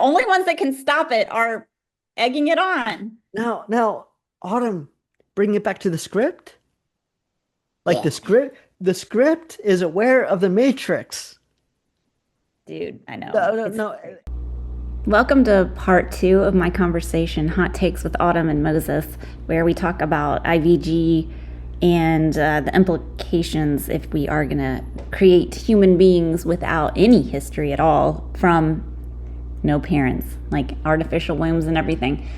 only ones that can stop it are egging it on. Now, Autumn, bring it back to the script. Like Yeah, the script is aware of the Matrix. dude, I know. No, no, It's no. Welcome to part two of my conversation, Hot Takes with Autumn and Moses, where we talk about IVG and the implications if we are going to create human beings without any history at all from no parents, like artificial wombs and everything.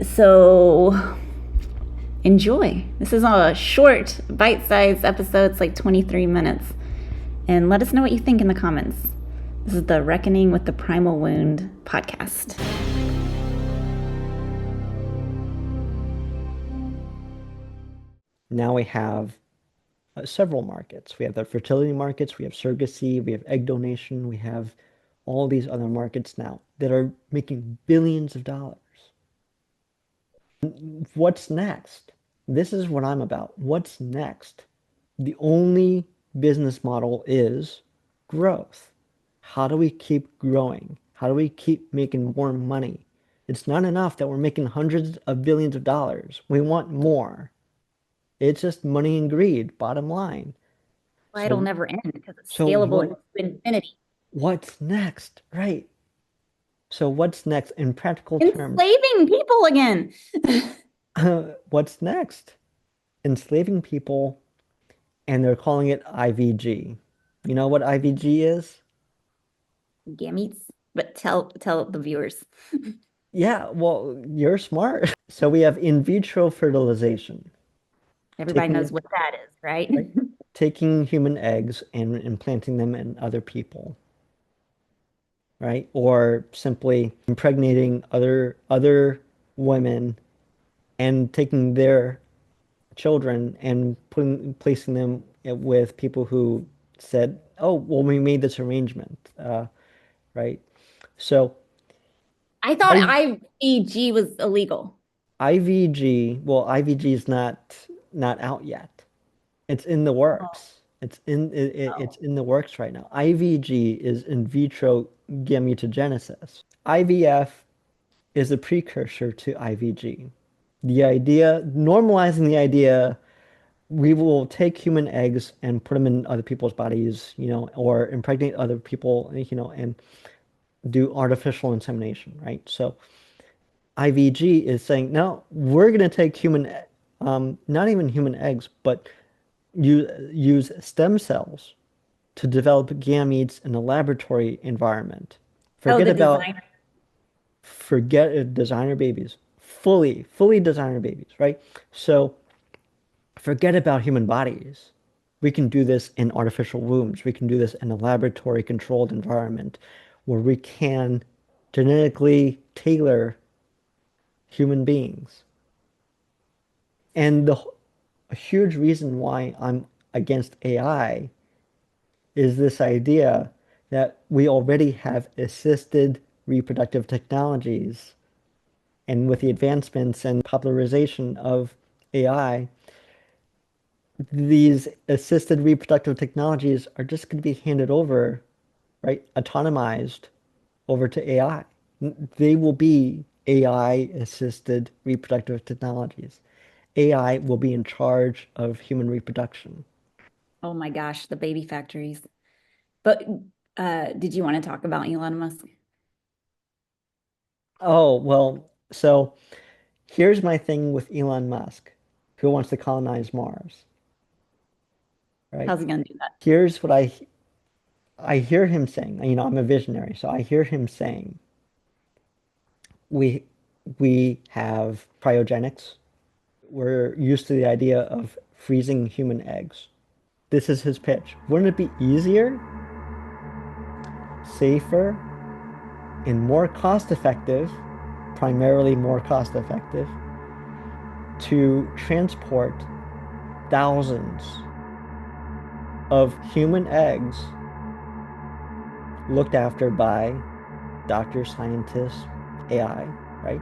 So enjoy. This is a short, bite sized episode. It's like 23 minutes. And let us know what you think in the comments. This is the Reckoning with the Primal Wound podcast. Now we have several markets. We have the fertility markets, we have surrogacy, we have egg donation, we have all these other markets now that are making billions of dollars. What's next? This is what I'm about. What's next? The only business model is growth. How do we keep growing? How do we keep making more money? It's not enough that we're making hundreds of billions of dollars. We want more. It's just money and greed, bottom line. Well, it'll So, never end because it's so scalable what, into infinity. what's next? Right. So what's next in practical terms? Enslaving people again. What's next? Enslaving people, and they're calling it IVG. You know what IVG is? Gametes. But tell the viewers. Yeah, well, you're smart. So we have in vitro fertilization, Everybody knows taking what that is, right? right, taking human eggs and implanting them in other people, right? Or simply impregnating other women and taking their children and placing them with people who said, "Oh, well, we made this arrangement," right? So I thought I IVG was illegal. IVG, well, IVG is not out yet. It's in the Oh, works. It's oh. in the works right now. IVG is in vitro gametogenesis. IVF is a precursor to IVG. The idea, normalizing the idea, we will take human eggs and put them in other people's bodies, or impregnate other people, and do artificial insemination, right? So IVG is saying, no, we're going to take not even human eggs, but use stem cells to develop gametes in a laboratory environment. Oh, Forget the about designer. designer babies, fully designer babies, right? So forget about human bodies. We can do this in artificial wombs. We can do this in a laboratory controlled environment where we can genetically tailor human beings. And a huge reason why I'm against AI is this idea that we already have assisted reproductive technologies. And with the advancements and popularization of AI, these assisted reproductive technologies are just going to be handed over, right? Autonomized over to AI. They will be AI assisted reproductive technologies. AI will be in charge of human reproduction. Oh my gosh, the baby factories. But did you want to talk about Elon Musk? Oh, well, so here's my thing with Elon Musk, who wants to colonize Mars, right? How's he gonna do that? Here's what I hear him saying. I'm a visionary, so I hear him saying, we we have cryogenics. We're used to the idea of freezing human eggs. This is his pitch. Wouldn't it be easier, safer, and more cost effective, primarily more cost effective, to transport thousands of human eggs looked after by doctors, scientists, AI, right?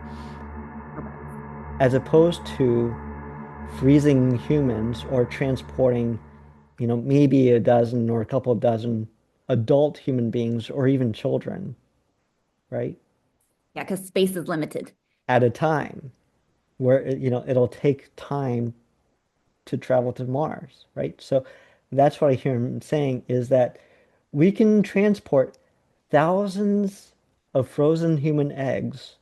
As opposed to freezing humans or transporting, maybe a dozen or a couple of dozen adult human beings or even children, right? Yeah, because space is limited. At a time where it'll take time to travel to Mars, right? So that's what I hear him saying is that we can transport thousands of frozen human eggs,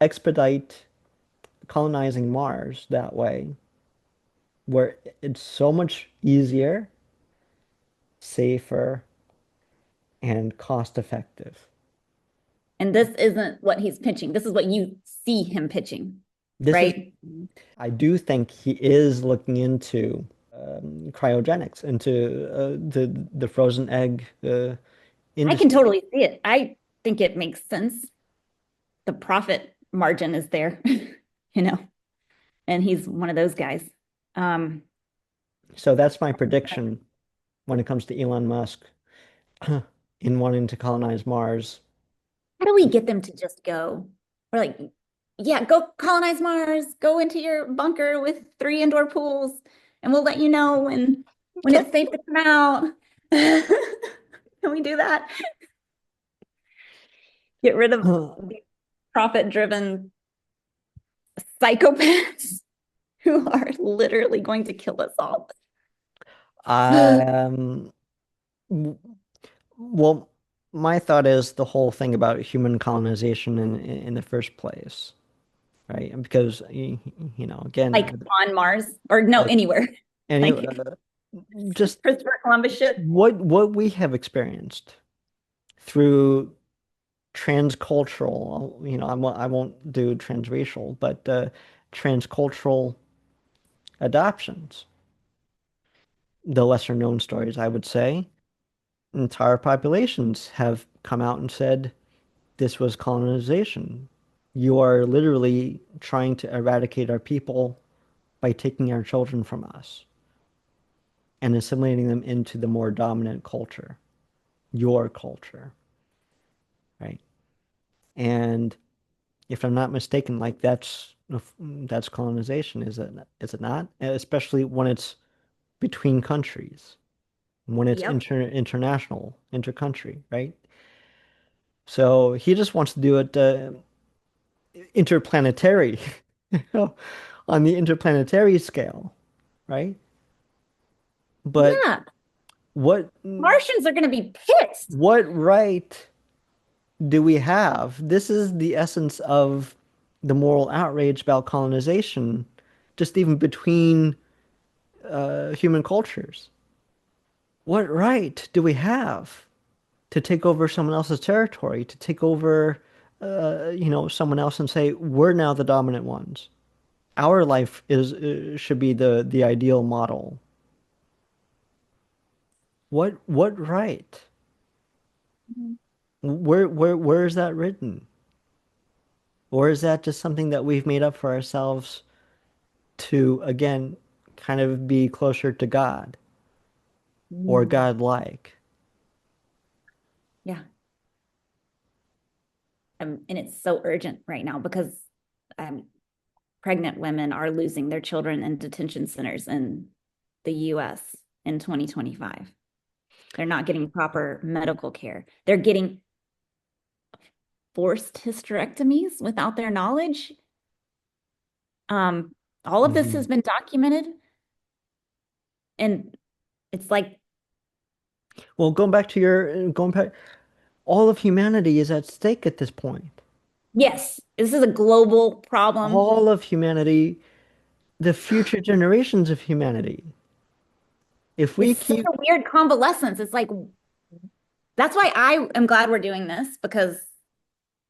expedite colonizing Mars that way, where it's so much easier, safer, and cost effective. And this isn't what he's pitching. This is what you see him pitching, This is, right? I do think he is looking into cryogenics, into the frozen egg I can industry. totally see it. I think it makes sense. The profit margin is there, you know, and he's one of those guys. Um, So that's my prediction when it comes to Elon Musk in wanting to colonize Mars. how do we get them to just go? We're like, yeah, go colonize Mars, go into your bunker with 3 indoor pools, and we'll let you know when Okay. it's safe to come out. Can we do that? Get rid of the profit-driven psychopaths who are literally going to kill us all. Um, well, my thought is the whole thing about human colonization in the first place, right? And because Like again, on Mars or no, like anywhere. any Like just Christopher Columbus shit. what we have experienced through transcultural, I won't do transracial, but transcultural adoptions, the lesser known stories, I would say, entire populations have come out and said this was colonization. You are literally trying to eradicate our people by taking our children from us and assimilating them into the more dominant culture, your culture, right? And if I'm not mistaken, like that's colonization, is it not? Especially when it's between countries, when it's Yep. international, intercountry, right? So he just wants to do it interplanetary, you know, on the interplanetary scale, right? But Yeah. what Martians are going to be pissed. what right do we have? This is the essence of the moral outrage about colonization, just even between human cultures. What right do we have to take over someone else's territory, to take over, someone else and say, we're now the dominant ones? Our life is should be the ideal model. What right? Where is that written? Or is that just something that we've made up for ourselves to, again, kind of be closer to God or Mm. God-like? Yeah. And it's so urgent right now because um, pregnant women are losing their children in detention centers in the US in 2025. They're not getting proper medical care. They're getting forced hysterectomies without their knowledge. Um, all of this Mhm. has been documented, and it's like, Well, going back, all of humanity is at stake at this point. yes, this is a global problem. All of humanity, the future generations of humanity. If we It's such keep, a weird convalescence. It's like, that's why I am glad we're doing this because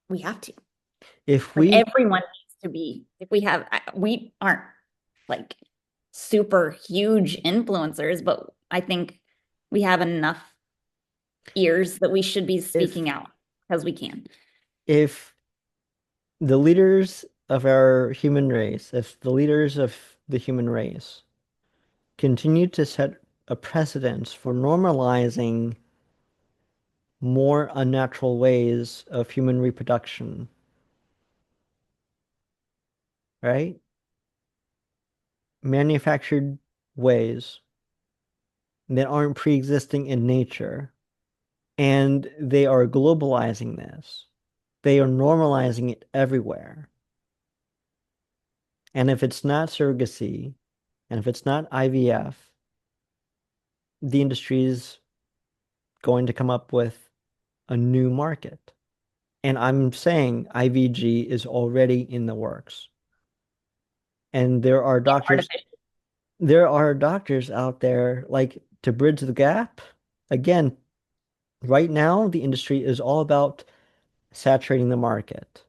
we have to. if Like we, everyone needs to be, if we have, we aren't like super huge influencers, but I think we have enough ears that we should be if, speaking out because we can. if the leaders of our human race, if the leaders of the human race continue to set a precedence for normalizing more unnatural ways of human reproduction, right? Manufactured ways that aren't pre-existing in nature, and they are globalizing this. They are normalizing it everywhere. And if it's not surrogacy, and if it's not IVF, the industry is going to come up with a new market. And I'm saying IVG is already in the works. And Artificial. there are doctors out there like to bridge the gap. Again, right now the industry is all about saturating the market,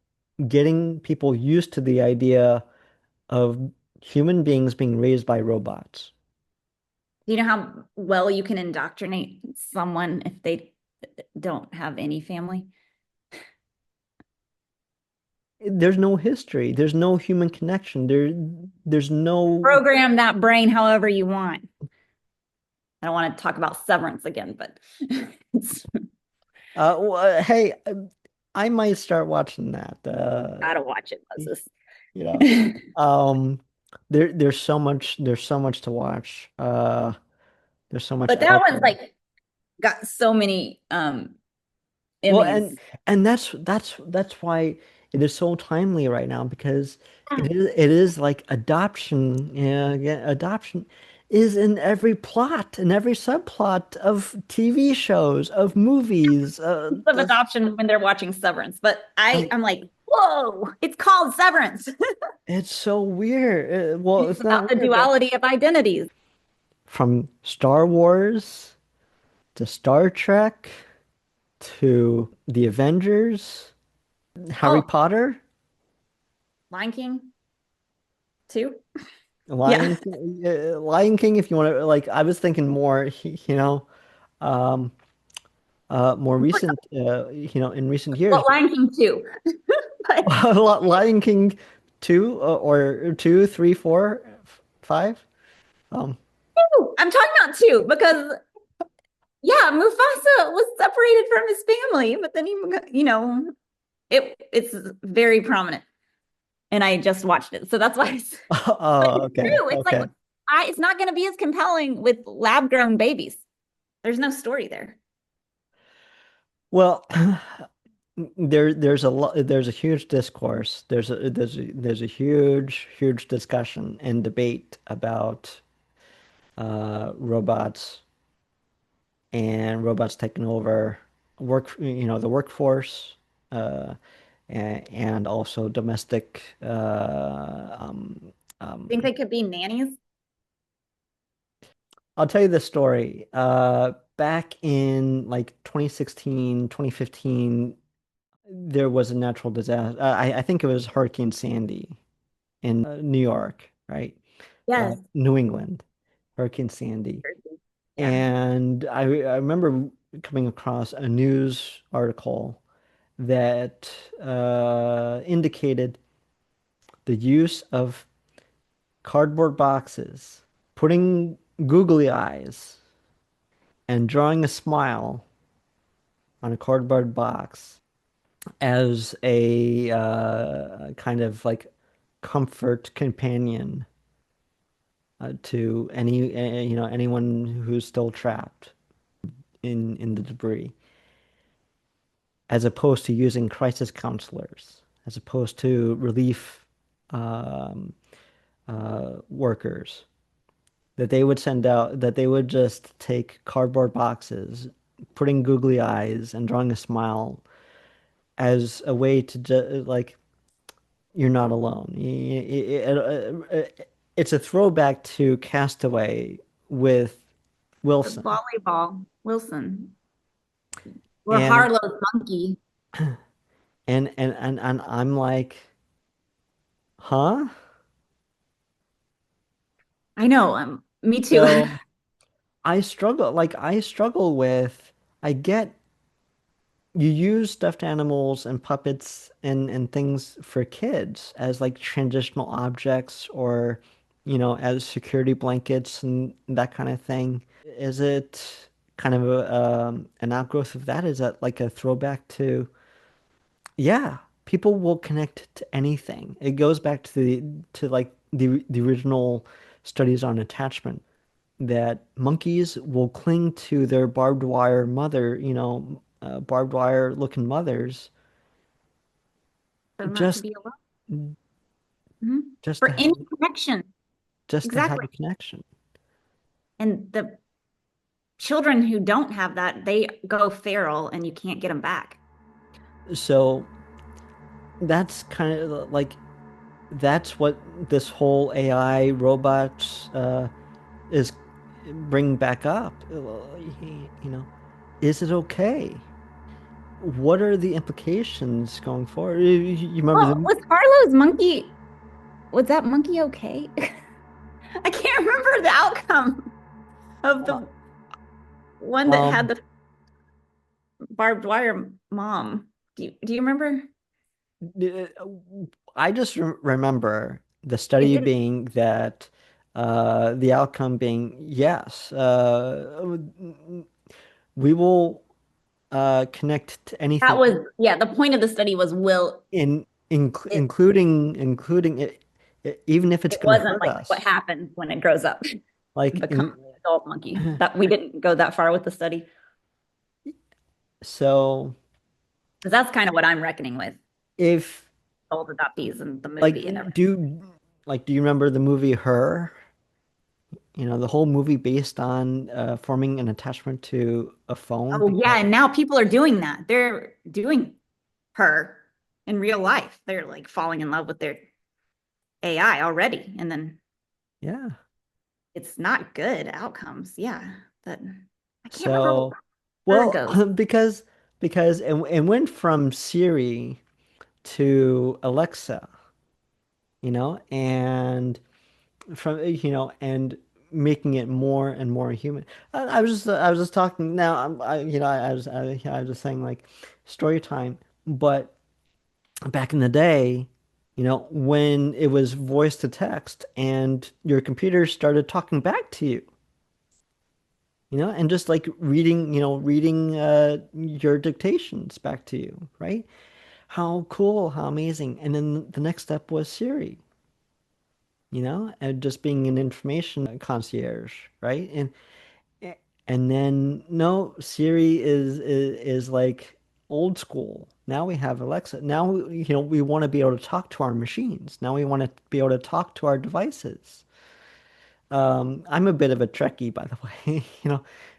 getting people used to the idea of human beings being raised by robots. Do you know how well you can indoctrinate someone if they don't have any family? There's no history. There's no human connection. There's no Program that brain however you want. I don't want to talk about Severance again, but it's hey, I might start watching that. gotta watch it, You Moses. know, um, there's so much to watch. There's so much But that out one's there. like got so many Well, Emmys. and that's why it is so timely right now because Yeah, it is like adoption. Yeah, yeah, adoption is in every plot, in every subplot of TV shows, of movies. of adoption when they're watching Severance. But I I'm like, whoa, it's called Severance. it's so weird. Well, It's it's not about the weird, but duality of identities. from Star Wars to Star Trek to the Avengers, Harry Oh, Potter. Lion King too. Yeah. Lion King, Lion King, if you want to, like, I was thinking more, um, more recent, in recent years. Well, Lion King too. But Lion King 2, or 2, 3, 4, 5. Um, two. I'm talking about two because yeah, Mufasa was separated from his family, but then it's very prominent. And I just watched it. So that's why but oh, it's okay, true. It's like okay. it's not gonna be as compelling with lab grown babies. There's no story there. Well, there's a huge discourse. There's a huge discussion and debate about robots and robots taking over the workforce, uh, and also domestic. Think Um, they could be nannies? I'll tell you this story. Back in like 2016, 2015, there was a natural disaster. I think it was Hurricane Sandy in New York, right? Yes. New England, Hurricane Sandy. Yeah. And I remember coming across a news article that indicated the use of cardboard boxes, putting googly eyes and drawing a smile on a cardboard box as a kind of like comfort companion to anyone who's still trapped in the debris, as opposed to using crisis counselors, as opposed to relief um, workers, that they would send out, that they would just take cardboard boxes, putting googly eyes and drawing a smile as a way to like, you're not alone. It's a throwback to Castaway with The Wilson. volleyball, Wilson. Or And Harlow's monkey. and I'm like, huh? I know. Me too. So I struggle with, I get you use stuffed animals and puppets and things for kids as like transitional objects, or as security blankets and that kind of thing. Is it kind of an outgrowth of that? Is that like a throwback to, yeah, people will connect to anything. It goes back to the original studies on attachment, that monkeys will cling to their barbed wire looking mothers them not to just be alone. Mhm. just For to have any connection. a Exactly. connection. And the children who don't have that, they go feral and you can't get them back. So that's kind of like that's what this whole AI robots is bringing back up. You know, is it okay? What are the implications going forward? You remember Well, the was Carlo's monkey, was that monkey okay? I can't remember the outcome of uh, the one that had um the barbed wire mom. Do you remember? uh, I just remember the It study didn't. being that the outcome being yes, we will connect to That anything was, yeah, the point of the study was will it including it, even if it's it going to wasn't hurt like what us. happens when it grows up and Like becomes an adult monkey. That we didn't go that far with the study. so Because that's kind of what I'm reckoning with if old adoptees and the like movie and everything. do you remember the movie Her? You know, the whole movie based on forming an attachment to a phone Oh yeah, because and now people are doing that. They're doing her in real life. They're like falling in love with their AI already, and then yeah. it's not good outcomes. Yeah, but I can't remember So where it well goes. because it went from Siri to Alexa, you know, and and making it more and more human. I was just talking now. I was just saying like story time, but back in the day, when it was voice to text and your computer started talking back to you, and just like reading your dictations back to you, right? How cool, how amazing. And then the next step was Siri, and just being an information concierge, right? And then no, Siri is like old school. Now we have Alexa. Now we want to be able to talk to our machines. Now we want to be able to talk to our devices. I'm a bit of a Trekkie, by the way,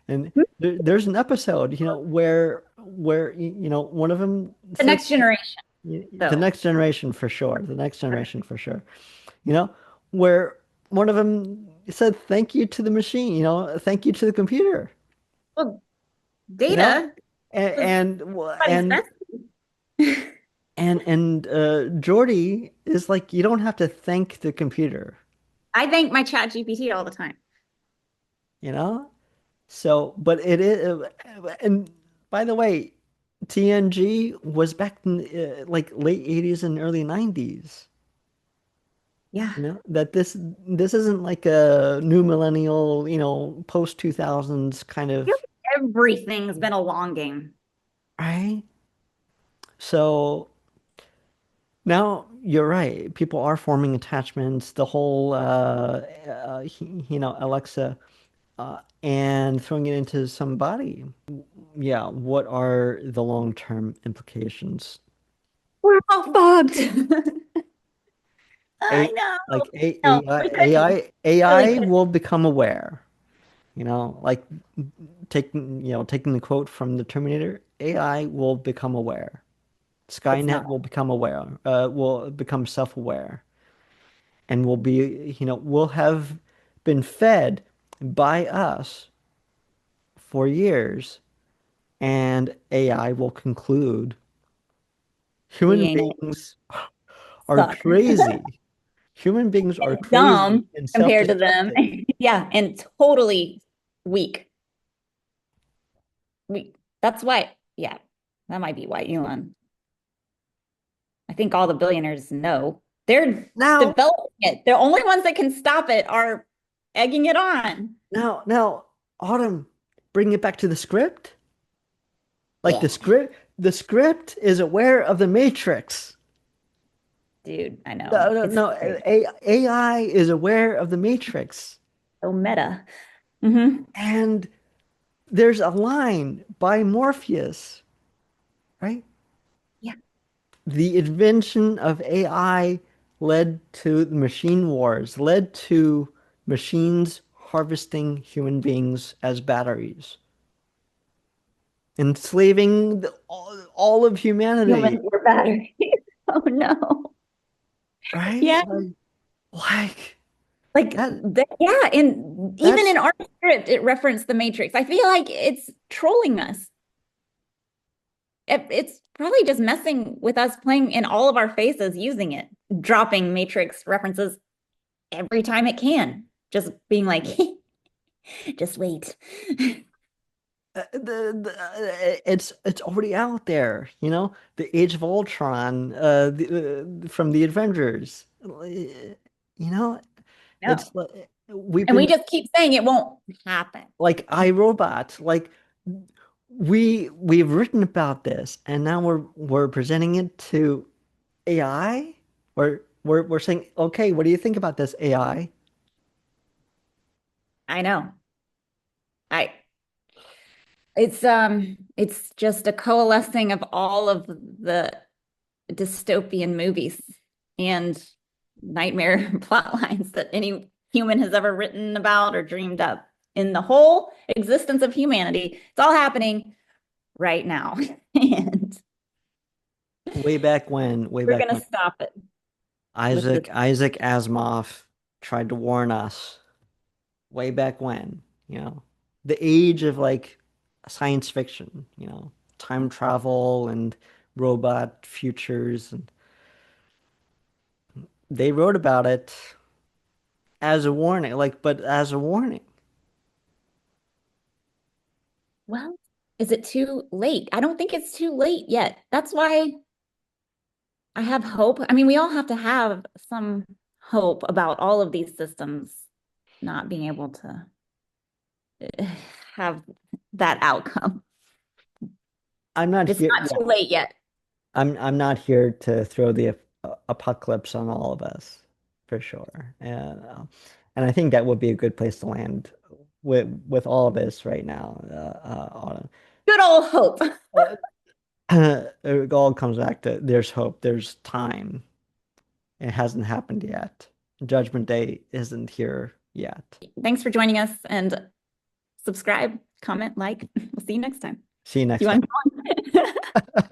and there's an episode, where one of them The said next generation, the though. next generation for sure, the next generation for sure, you know, where one of them said thank you to the machine, thank you to the computer, Well, you know, data was and everybody's and best. Jordy is like, you don't have to thank the computer, I thank my chat GPT all the time. you know. So, but it is, and by the way, TNG was back in like late 80s and early 90s. Yeah. That this isn't like a new millennial, post 2000s kind I feel of, like everything's been a long game. right? So now you're right. People are forming attachments, the whole Alexa and throwing it into somebody. Yeah, what are the long-term implications? We're all fucked. I A know. like No, we couldn't. Really AI couldn't. will become aware, like taking the quote from the Terminator, AI will become aware. It's Skynet not. will become aware, will become self-aware, and will have been fed by us for years, and AI will conclude We human ain't beings are suck. crazy. Human beings are crazy Dumb and compared to them. self-destructive. Yeah, and totally weak. Weak. That's why, yeah, that might be why Elon. I think all the billionaires know. They're Now, developing it. The only ones that can stop it are egging it on. now, Autumn, bring it back to the script. Like Yeah. the script is aware of the Matrix. Dude, I No, know. no, It's no, AI is aware of the Matrix. so meta. Hmm. And there's a line by Morpheus, right? Yeah. the invention of AI led to the machine wars, led to machines harvesting human beings as batteries, enslaving all of humanity, Humans were batteries. Oh no. right? Yeah. Like Like that yeah, and even that's in our script, it referenced the Matrix. I feel like it's trolling us. It's probably just messing with us, playing in all of our faces, using it, dropping Matrix references every time it can. Just being like, just wait. it's already out there, you know? The Age of Ultron, from the Avengers. You know, No. it's like we've And we been just keep saying it won't happen. like iRobot, like we've written about this, and now we're presenting it to AI. We're saying, okay, what do you think about this AI? I know. I it's just a coalescing of all of the dystopian movies and nightmare plot lines that any human has ever written about or dreamed up in the whole existence of humanity. It's all happening right now. And Way we're back gonna when stop it with this. Isaac Asimov tried to warn us way back when, you know, the age of like science fiction, you know, time travel and robot futures, and they wrote about it as a warning, like, but as a warning. Well, is it too late? I don't think it's too late yet. That's why I have hope. I mean, we all have to have some hope about all of these systems not being able to have that outcome. I'm not It's here, not yeah, too late yet. I'm not here to throw the apocalypse on all of us, for sure. And I think that would be a good place to land with all of this right now, Autumn. Good old hope. It all comes back to there's hope, there's time. It hasn't happened yet. Judgment Day isn't here yet. Thanks for joining us and subscribe, comment, like. We'll see you next time. See you Do next you time. want to go on?